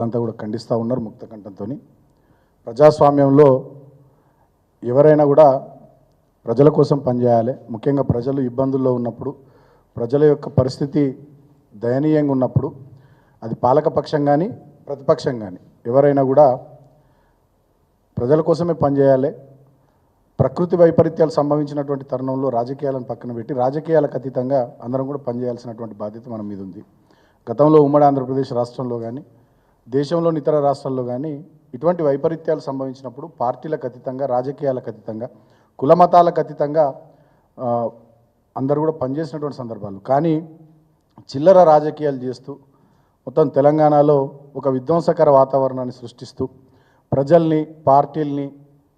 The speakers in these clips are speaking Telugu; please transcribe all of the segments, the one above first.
అంతా కూడా ఖండిస్తూ ఉన్నారు ముక్త కంఠంతో. ప్రజాస్వామ్యంలో ఎవరైనా కూడా ప్రజల కోసం పనిచేయాలి. ముఖ్యంగా ప్రజలు ఇబ్బందుల్లో ఉన్నప్పుడు, ప్రజల యొక్క పరిస్థితి దయనీయంగా ఉన్నప్పుడు, అది పాలకపక్షం కానీ ప్రతిపక్షం కానీ ఎవరైనా కూడా ప్రజల కోసమే పనిచేయాలి. ప్రకృతి వైపరీత్యాలు సంభవించినటువంటి తరుణంలో రాజకీయాలను పక్కన పెట్టి రాజకీయాలకు అతీతంగా అందరం కూడా పనిచేయాల్సినటువంటి బాధ్యత మన మీద ఉంది. గతంలో ఉమ్మడి ఆంధ్రప్రదేశ్ రాష్ట్రంలో కానీ దేశంలోని ఇతర రాష్ట్రాల్లో కానీ ఇటువంటి వైపరీత్యాలు సంభవించినప్పుడు పార్టీలకు అతీతంగా, రాజకీయాలకు అతీతంగా, కుల మతాలకు అతీతంగా అందరూ కూడా పనిచేసినటువంటి సందర్భాలు. కానీ చిల్లర రాజకీయాలు చేస్తూ మొత్తం తెలంగాణలో ఒక విధ్వంసకర వాతావరణాన్ని సృష్టిస్తూ ప్రజల్ని, పార్టీల్ని,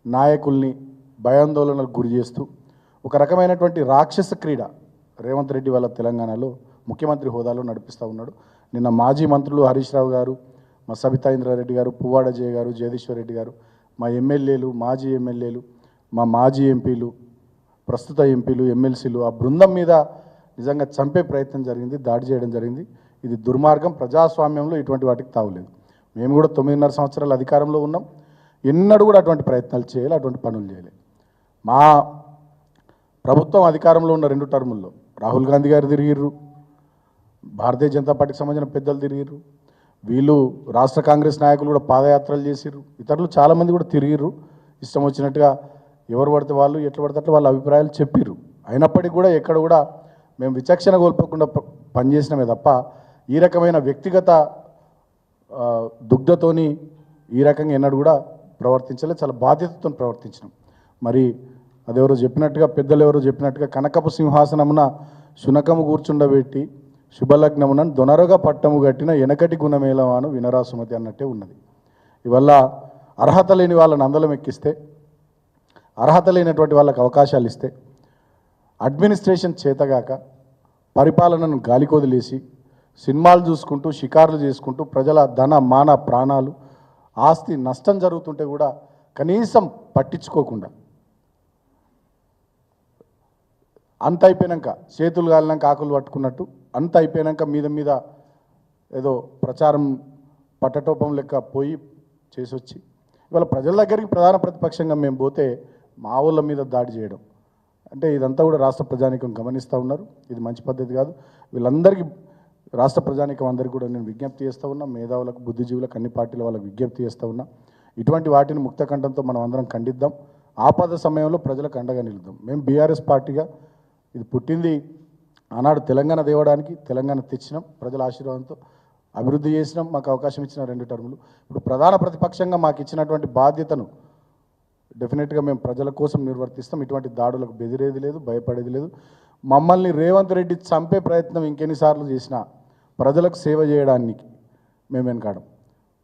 నాయకుల్ని భయాందోళనలకు గురి చేస్తూ ఒక రకమైనటువంటి రాక్షస క్రీడ రేవంత్ రెడ్డి వాళ్ళ తెలంగాణలో ముఖ్యమంత్రి హోదాలో నడిపిస్తూ ఉన్నాడు. నిన్న మాజీ మంత్రులు హరీష్ రావు గారు, మా సబితా ఇంద్రారెడ్డి గారు, పువ్వాడ జయ గారు, జగదీశ్వర్ రెడ్డి గారు, మా ఎమ్మెల్యేలు, మాజీ ఎమ్మెల్యేలు, మా మాజీ ఎంపీలు, ప్రస్తుత ఎంపీలు, ఎమ్మెల్సీలు ఆ బృందం మీద నిజంగా చంపే ప్రయత్నం జరిగింది, దాడి చేయడం జరిగింది. ఇది దుర్మార్గం. ప్రజాస్వామ్యంలో ఇటువంటి వాటికి తావులేదు. మేము కూడా 9.5 సంవత్సరాలు అధికారంలో ఉన్నాం. ఎన్నడూ కూడా అటువంటి ప్రయత్నాలు చేయాలి, అటువంటి పనులు చేయాలి. మా ప్రభుత్వం అధికారంలో ఉన్న 2 టర్ముల్లో రాహుల్ గాంధీ గారు తిరిగిర్రు, భారతీయ జనతా పార్టీకి సంబంధించిన పెద్దలు తిరిగిర్రు, వీళ్ళు రాష్ట్ర కాంగ్రెస్ నాయకులు కూడా పాదయాత్రలు చేసిర్రు, ఇతరులు చాలామంది కూడా తిరిగిర్రు. ఇష్టం వచ్చినట్టుగా ఎవరు పడితే వాళ్ళు, ఎట్లా పడితే అట్లా వాళ్ళ అభిప్రాయాలు చెప్పిర్రు. అయినప్పటికీ కూడా ఎక్కడ కూడా మేము విచక్షణ కోల్పోకుండా పనిచేసినమే తప్ప ఈ రకమైన వ్యక్తిగత దుగ్ధతోని ఈ రకంగా ఎన్నడూ కూడా ప్రవర్తించలే. చాలా బాధ్యతతో ప్రవర్తించినాం. మరి అదెవరో చెప్పినట్టుగా, పెద్దలు ఎవరో చెప్పినట్టుగా కనకపు సింహాసనమున శునకము కూర్చుండబెట్టి శుభలగ్నమున దొనరగా పట్టము కట్టిన వెనకటి గుణమేలవాను వినరా సుమతి అన్నట్టే ఉన్నది. ఇవల్ల అర్హత లేని వాళ్ళని అందలం ఎక్కిస్తే, అర్హత లేనటువంటి వాళ్ళకి అవకాశాలు ఇస్తే, అడ్మినిస్ట్రేషన్ చేతగాక పరిపాలనను గాలికొదిలేసి సినిమాలు చూసుకుంటూ, షికార్లు చేసుకుంటూ ప్రజల ధన, మాన, ప్రాణాలు, ఆస్తి నష్టం జరుగుతుంటే కూడా కనీసం పట్టించుకోకుండా అంత అయిపోయాక చేతులు కాలినాక ఆకులు పట్టుకున్నట్టు అంత అయిపోయాక మీద మీద ఏదో ప్రచారం పట్టటోపం లెక్క పోయి చేసి వచ్చి ఇవాళ ప్రజల దగ్గరికి ప్రధాన ప్రతిపక్షంగా మేము పోతే మా ఊళ్ళ మీద దాడి చేయడం అంటే ఇదంతా కూడా రాష్ట్ర ప్రజానీకం గమనిస్తూ ఉన్నారు. ఇది మంచి పద్ధతి కాదు. వీళ్ళందరికీ రాష్ట్ర ప్రజానీకం అందరికీ కూడా నేను విజ్ఞప్తి చేస్తూ ఉన్నా, మేధావులకు, బుద్ధిజీవులకు, అన్ని పార్టీల వాళ్ళకి విజ్ఞప్తి చేస్తూ ఉన్నా. ఇటువంటి వాటిని ముక్త కంఠంతో మనం అందరం ఖండిద్దాం. ఆపద సమయంలో ప్రజలకు అండగా నిలుద్దాం. మేము బీఆర్ఎస్ పార్టీగా ఇది పుట్టింది ఆనాడు తెలంగాణ దేవడానికి, తెలంగాణ తెచ్చినాం, ప్రజల ఆశీర్వాదంతో అభివృద్ధి చేసినాం. మాకు అవకాశం ఇచ్చిన 2 టర్ములు. ఇప్పుడు ప్రధాన ప్రతిపక్షంగా మాకు ఇచ్చినటువంటి బాధ్యతను డెఫినెట్గా మేము ప్రజల కోసం నిర్వర్తిస్తాం. ఇటువంటి దాడులకు బెదిరేది లేదు, భయపడేది లేదు. మమ్మల్ని రేవంత్ రెడ్డి చంపే ప్రయత్నం ఇంకెన్నిసార్లు చేసినా ప్రజలకు సేవ చేయడానికి మేము వెనకాడం.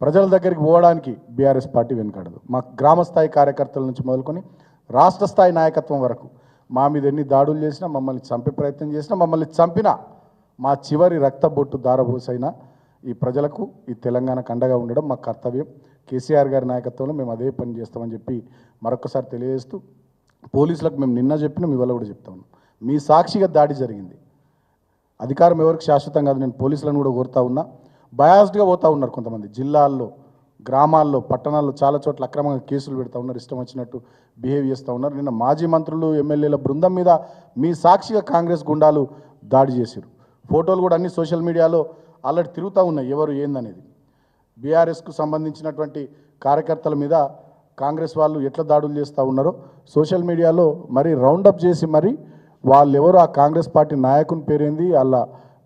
ప్రజల దగ్గరికి పోవడానికి బీఆర్ఎస్ పార్టీ వెనకాడదు. మా గ్రామ స్థాయి కార్యకర్తల నుంచి మొదలుకొని రాష్ట్ర స్థాయి నాయకత్వం వరకు మా మీద ఎన్ని దాడులు చేసినా, మమ్మల్ని చంపే ప్రయత్నం చేసినా, మమ్మల్ని చంపినా మా చివరి రక్త బొట్టు దారబోసైనా ఈ ప్రజలకు, ఈ తెలంగాణకు అండగా ఉండడం మా కర్తవ్యం. కేసీఆర్ గారి నాయకత్వంలో మేము అదే పని చేస్తామని చెప్పి మరొకసారి తెలియజేస్తూ, పోలీసులకు మేము నిన్న చెప్పినాం, ఇవాళ కూడా చెప్తా ఉన్నాం. మీ సాక్షిగా దాడి జరిగింది. అధికారం ఎవరికి శాశ్వతం కాదు. నేను పోలీసులను కూడా కోరుతా ఉన్నా. బయాస్డ్గా పోతూ ఉన్నారు కొంతమంది. జిల్లాల్లో, గ్రామాల్లో, పట్టణాల్లో చాలా చోట్ల అక్రమంగా కేసులు పెడతా ఉన్నారు, ఇష్టం వచ్చినట్టు బిహేవ్ చేస్తూ ఉన్నారు. నిన్న మాజీ మంత్రులు, ఎమ్మెల్యేల బృందం మీద మీ సాక్షిగా కాంగ్రెస్ గుండాలు దాడి చేశారు. ఫోటోలు కూడా అన్ని సోషల్ మీడియాలో ఆల్రెడీ తిరుగుతూ ఉన్నాయి, ఎవరు ఏందనేది. బీఆర్ఎస్కు సంబంధించినటువంటి కార్యకర్తల మీద కాంగ్రెస్ వాళ్ళు ఎట్లా దాడులు చేస్తూ ఉన్నారో సోషల్ మీడియాలో మరి రౌండప్ చేసి మరి వాళ్ళు ఎవరు, ఆ కాంగ్రెస్ పార్టీ నాయకుని పేరేంది, వాళ్ళ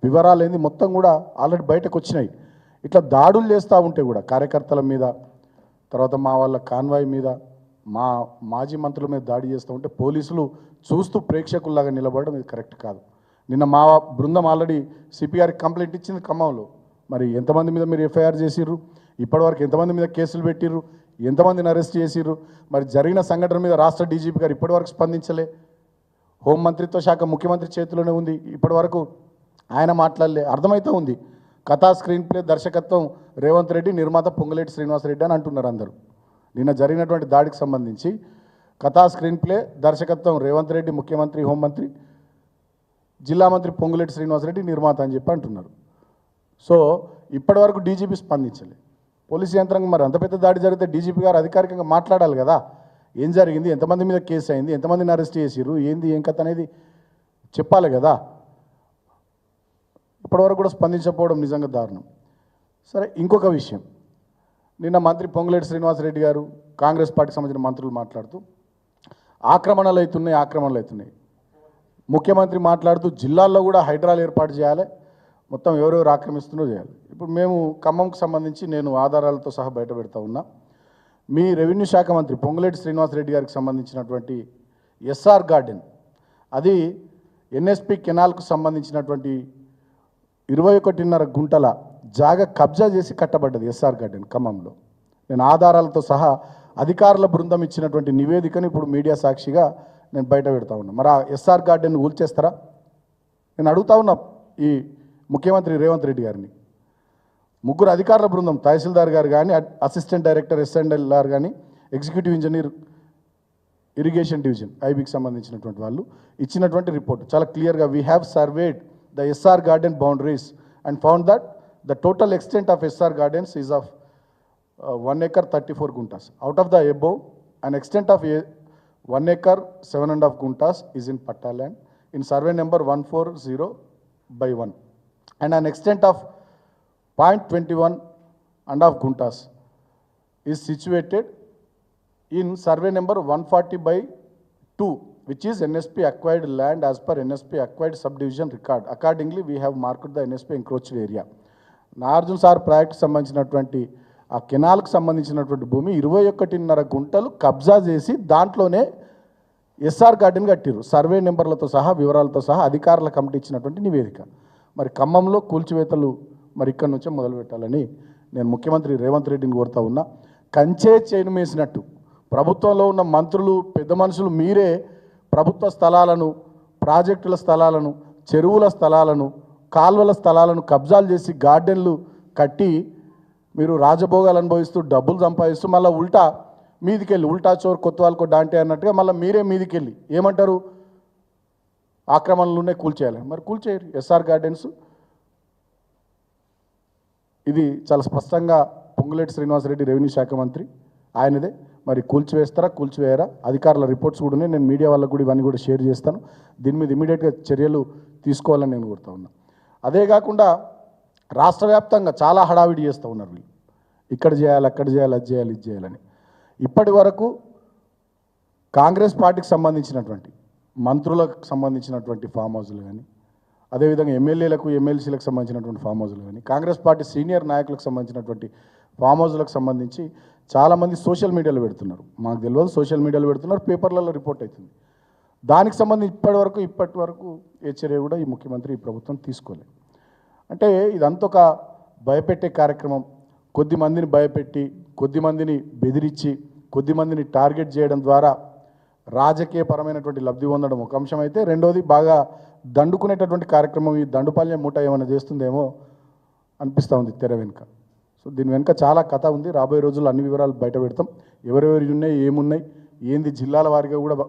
వివరాలు ఏంది మొత్తం కూడా ఆల్రెడీ బయటకు వచ్చినాయి. ఇట్లా దాడులు చేస్తూ ఉంటే కూడా కార్యకర్తల మీద, తర్వాత మా వాళ్ళ కాన్వాయ్ మీద, మా మాజీ మంత్రుల మీద దాడి చేస్తూ ఉంటే పోలీసులు చూస్తూ ప్రేక్షకుల్లాగా నిలబడడం ఇది కరెక్ట్ కాదు. నిన్న మా బృందం ఆల్రెడీ సిపిఆర్కి కంప్లైంట్ ఇచ్చింది ఖమ్మంలో. మరి ఎంతమంది మీద మీరు ఎఫ్ఐఆర్ చేసిర్రు, ఇప్పటివరకు ఎంతమంది మీద కేసులు పెట్టిర్రు, ఎంతమందిని అరెస్ట్ చేసిర్రు, మరి జరిగిన సంఘటన మీద రాష్ట్ర డీజీపీ గారు ఇప్పటివరకు స్పందించలే. హోంమంత్రిత్వ శాఖ ముఖ్యమంత్రి చేతిలోనే ఉంది, ఇప్పటివరకు ఆయన మాట్లాడలే. అర్థమవుతూ ఉంది కథా స్క్రీన్ ప్లే దర్శకత్వం రేవంత్ రెడ్డి, నిర్మాత పొంగులేటి శ్రీనివాసరెడ్డి అని అంటున్నారు అందరూ. నిన్న జరిగినటువంటి దాడికి సంబంధించి కథా స్క్రీన్ ప్లే దర్శకత్వం రేవంత్ రెడ్డి, ముఖ్యమంత్రి, హోంమంత్రి, జిల్లా మంత్రి పొంగులేటి శ్రీనివాసరెడ్డి నిర్మాత అని చెప్పి అంటున్నారు. సో ఇప్పటివరకు డీజీపీ స్పందించలే. పోలీసు యంత్రాంగం మరి అంత పెద్ద దాడి జరిగితే డీజీపీ గారు అధికారికంగా మాట్లాడాలి కదా, ఏం జరిగింది, ఎంతమంది మీద కేసు అయింది, ఎంతమందిని అరెస్ట్ చేసిర్రు, ఏంది ఏం కథ అనేది చెప్పాలి కదా. ఇప్పటివరకు కూడా స్పందించకపోవడం నిజంగా దారుణం. సరే, ఇంకొక విషయం, నిన్న మంత్రి పొంగులేటి శ్రీనివాసరెడ్డి గారు కాంగ్రెస్ పార్టీకి సంబంధించిన మంత్రులు మాట్లాడుతూ ఆక్రమణలు అవుతున్నాయి. ముఖ్యమంత్రి మాట్లాడుతూ జిల్లాల్లో కూడా హైడ్రాలు ఏర్పాటు చేయాలి, మొత్తం ఎవరెవరు ఆక్రమిస్తున్నారో చేయాలి. ఇప్పుడు మేము ఖమ్మంకు సంబంధించి నేను ఆధారాలతో సహా బయట పెడతా ఉన్నా. మీ రెవెన్యూ శాఖ మంత్రి పొంగులేటి శ్రీనివాసరెడ్డి గారికి సంబంధించినటువంటి ఎస్ఆర్ గార్డెన్, అది ఎన్ఎస్పి కెనాల్కు సంబంధించినటువంటి 21.5 గుంటల జాగా కబ్జా చేసి కట్టబడ్డది ఎస్ఆర్ గార్డెన్ ఖమ్మంలో. నేను ఆధారాలతో సహా అధికారుల బృందం ఇచ్చినటువంటి నివేదికను ఇప్పుడు మీడియా సాక్షిగా నేను బయట పెడతా ఉన్నా. మరి ఆ ఎస్ఆర్ గార్డెన్ కూల్చేస్తారా? నేను అడుగుతా ఉన్నా ఈ ముఖ్యమంత్రి రేవంత్ రెడ్డి గారిని. 3 అధికారుల బృందం, తహసీల్దార్ గారు కానీ, అసిస్టెంట్ డైరెక్టర్ SNLR కానీ, ఎగ్జిక్యూటివ్ ఇంజనీర్ ఇరిగేషన్ డివిజన్ ఐబీకి సంబంధించినటువంటి వాళ్ళు ఇచ్చినటువంటి రిపోర్ట్ చాలా క్లియర్గా, we have surveyed the SR garden boundaries and found that the total extent of SR gardens is of 1 acre 34 guntas. Out of the above, an extent of 1 acre 7.5 guntas is in Patta land in survey number 140/1, and an extent of 0.21.5 guntas is situated in survey number 140/2, which is NSP acquired land as per NSP acquired subdivision record. Accordingly, we have marked the NSP encroached area. Nagarjuna sir project సంబంధించినటువంటి ఆ కెనాల్కు సంబంధించినటువంటి భూమి 21.5 గుంటలు కబ్జా చేసి దాంట్లోనే ఎస్ఆర్ గార్డెన్ కట్టిరు, సర్వే నెంబర్లతో సహా వివరాలతో సహా అధికారుల కమిటీ ఇచ్చినటువంటి నివేదిక. మరి ఖమ్మంలో కూల్చివేతలు మరి ఇక్కడి నుంచే మొదలు పెట్టాలని నేను ముఖ్యమంత్రి రేవంత్ రెడ్డిని కోరుతా ఉన్నా. కంచే చేను మేసినట్టు ప్రభుత్వంలో ఉన్న మంత్రులు, పెద్ద మనుషులు మీరే ప్రభుత్వ స్థలాలను, ప్రాజెక్టుల స్థలాలను, చెరువుల స్థలాలను, కాల్వల స్థలాలను కబ్జాలు చేసి గార్డెన్లు కట్టి మీరు రాజభోగాలు అనుభవిస్తూ డబ్బులు సంపాదిస్తూ మళ్ళీ మీదికెళ్ళి ఉల్టా చోర్ కొత్తవాళ్ళకో డాంటే అన్నట్టుగా మళ్ళీ మీరే మీదికెళ్ళి ఏమంటారు, ఆక్రమణలునే కూల్చేయాలి. మరి కూల్చేయరు ఎస్ఆర్ గార్డెన్స్. ఇది చాలా స్పష్టంగా పొంగులేటి శ్రీనివాసరెడ్డి రెవెన్యూ శాఖ మంత్రి ఆయనదే. మరి కూల్చివేస్తారా, కూల్చివేయరా, అధికారుల రిపోర్ట్స్ కూడా ఉన్నాయి. నేను మీడియా వాళ్ళకు కూడా ఇవన్నీ కూడా షేర్ చేస్తాను. దీని మీద ఇమీడియట్గా చర్యలు తీసుకోవాలని నేను కోరుతా ఉన్నా. అదే కాకుండా రాష్ట్ర వ్యాప్తంగా చాలా హడావిడి చేస్తూ ఉన్నారు వీళ్ళు, ఇక్కడ చేయాలి, అక్కడ చేయాలి, అది చేయాలి, ఇది చేయాలని. ఇప్పటి వరకు కాంగ్రెస్ పార్టీకి సంబంధించినటువంటి మంత్రులకు సంబంధించినటువంటి ఫామ్ హౌస్లు కానీ, అదేవిధంగా ఎమ్మెల్యేలకు, ఎమ్మెల్సీలకు సంబంధించినటువంటి ఫామ్ హౌస్లు కానీ, కాంగ్రెస్ పార్టీ సీనియర్ నాయకులకు సంబంధించినటువంటి ఫామ్ హౌస్లకు సంబంధించి చాలామంది సోషల్ మీడియాలో పెడుతున్నారు. మాకు తెలియదు, సోషల్ మీడియాలో పెడుతున్నారు, పేపర్లలో రిపోర్ట్ అవుతుంది. దానికి సంబంధించి ఇప్పటి వరకు ఏ చర్య కూడా ఈ ముఖ్యమంత్రి, ఈ ప్రభుత్వం తీసుకోలేదు. అంటే ఇదంతా ఒక భయపెట్టే కార్యక్రమం. కొద్దిమందిని భయపెట్టి, కొద్దిమందిని బెదిరించి, కొద్దిమందిని టార్గెట్ చేయడం ద్వారా రాజకీయపరమైనటువంటి లబ్ధి పొందడం ఒక అంశం అయితే, రెండోది బాగా దండుకునేటటువంటి కార్యక్రమం, ఈ దండుపాల్యం మూట ఏమైనా చేస్తుందేమో అనిపిస్తూ ఉంది తెర వెనుక. సో దీని వెనుక చాలా కథ ఉంది. రాబోయే రోజుల్లో అన్ని వివరాలు బయట పెడతాం. ఎవరెవరి ఉన్నాయి, ఏమున్నాయి, ఏంది జిల్లాల వారిగా కూడా